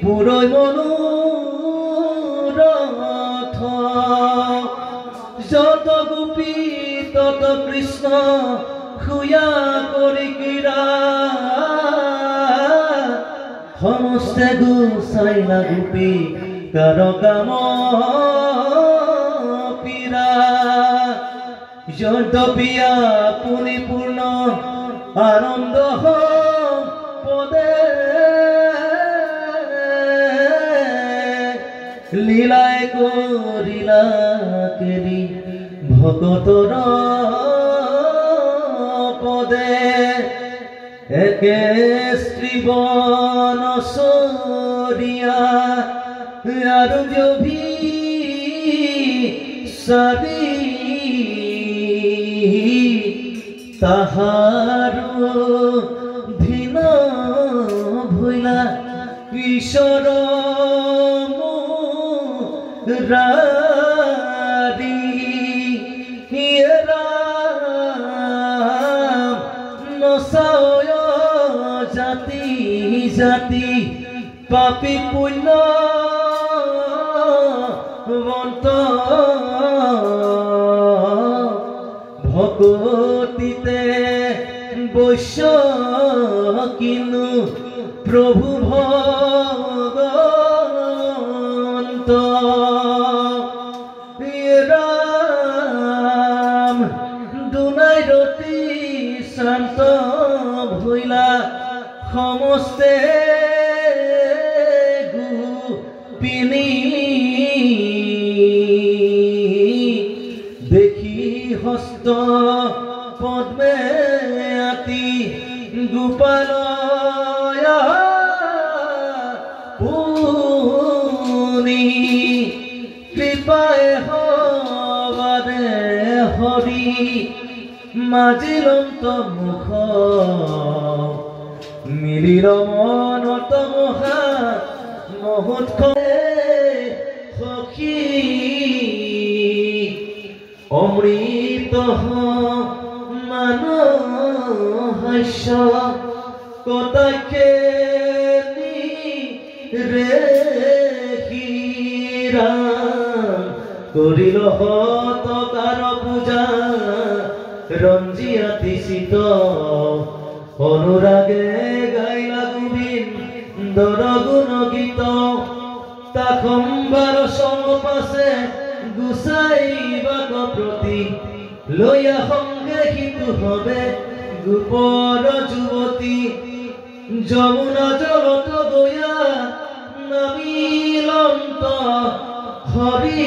পুরৈ মনোরথ যত গোপী তত কৃষ্ণ খুয়া করি ক্রীড়া সমস্তে গুচাইলা গোপী কাৰ কাম পীড়া যদ্যপিয়া পুনি পূৰ্ণ আনন্দ পদে লীলাই কৰিলা কেৰি ভকতৰ পদে একে শ্ৰীবনচৰীয়া আৰু ব্যভিচাৰী তাহাৰো ভিন ভৈলা ঈশ্বৰ মুৰাৰী নচায় জাতি জাতি পাপী পুণ্য বন্ত ভকতিতে বৈশ্য কিনু প্রভু ভগবন্ত রাম দুনাই রতি শান্ত ভৈলা সমস্তে গোপিনী দেখি হস্ত পদ্মে আতি গোপালয় পুনি কৃপায় হবাদে হরি মাজিলন্ত মুখ মিলিল মনত মহা মহোৎসৱে সখী অমৃত মানহাস্য কটাক্ষে ৰেখীৰা কৰিল হতকাৰ পূজা ৰঞ্জিয়াতি চিত অনুৰাগে গাইলা গোবিন্দৰ গুণ গীত তাকম্বাৰ সমপাছে গুচাইবাক প্ৰতি লয়া সংগে সিটো হবে গোপৰ যুৱতী যমুনা জলত গয়া নামিলন্ত হৰি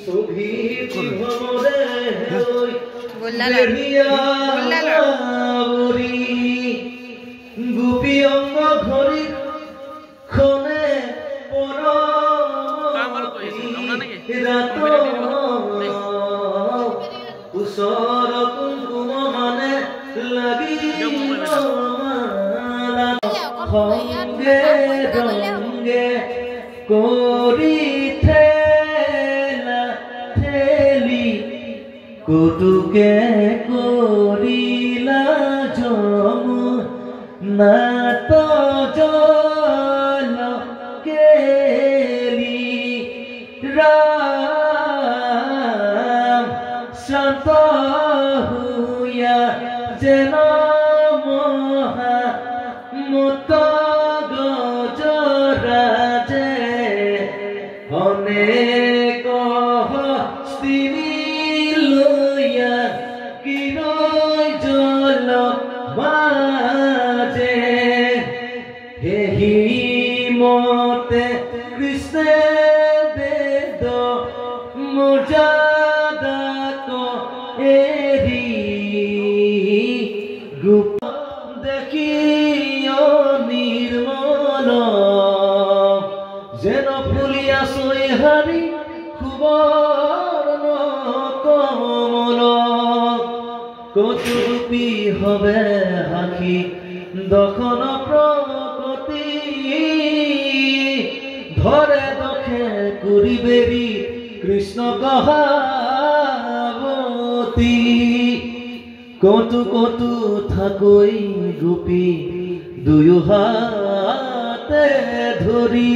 সুভীত ভ্ৰমৰে গোপী অংগ ঘৰি খনে ওচৰ কুমকুম মানে লাগি সংগে ৰংগে কৰি ঠেলা ঠেলি কুটুকে কৰিলা যমুনাত জল কেলি ৰাম শান্ত হুয়া যেন মহা মুত গজৰাজে অনেক স্ত্ৰী লয়া কিৰৈ জল বাজে হেহি মতে কৃষ্ণে বেদ মৰ্যাদাক এৰি গোপ দেখি নিৰ্মল যেন ফুলিয়া চৈ হাৰি সুবৰ্ণ কমল কচুপি হবে হাসি দখন প্ৰকৃতি ধরে দখে কুড়ি বেরি কৃষ্ণ কহাবতী কটু থাকই গোপী দুয়ো হাতে হাতে ধরি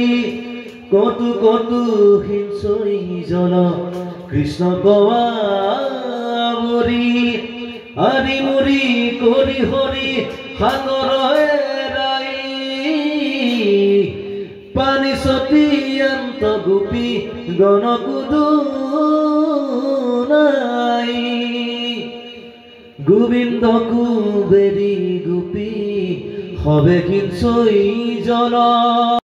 কটু কটু হিংসই জন কৃষ্ণ গোয়াবরি হরি মুরি করি হরি সাগর এৰাই পানী সতীয়ন্ত গোপী গণকুদু নাই গোবিন্দ কুবেৰী গোপী হবে কিঞ্চই জন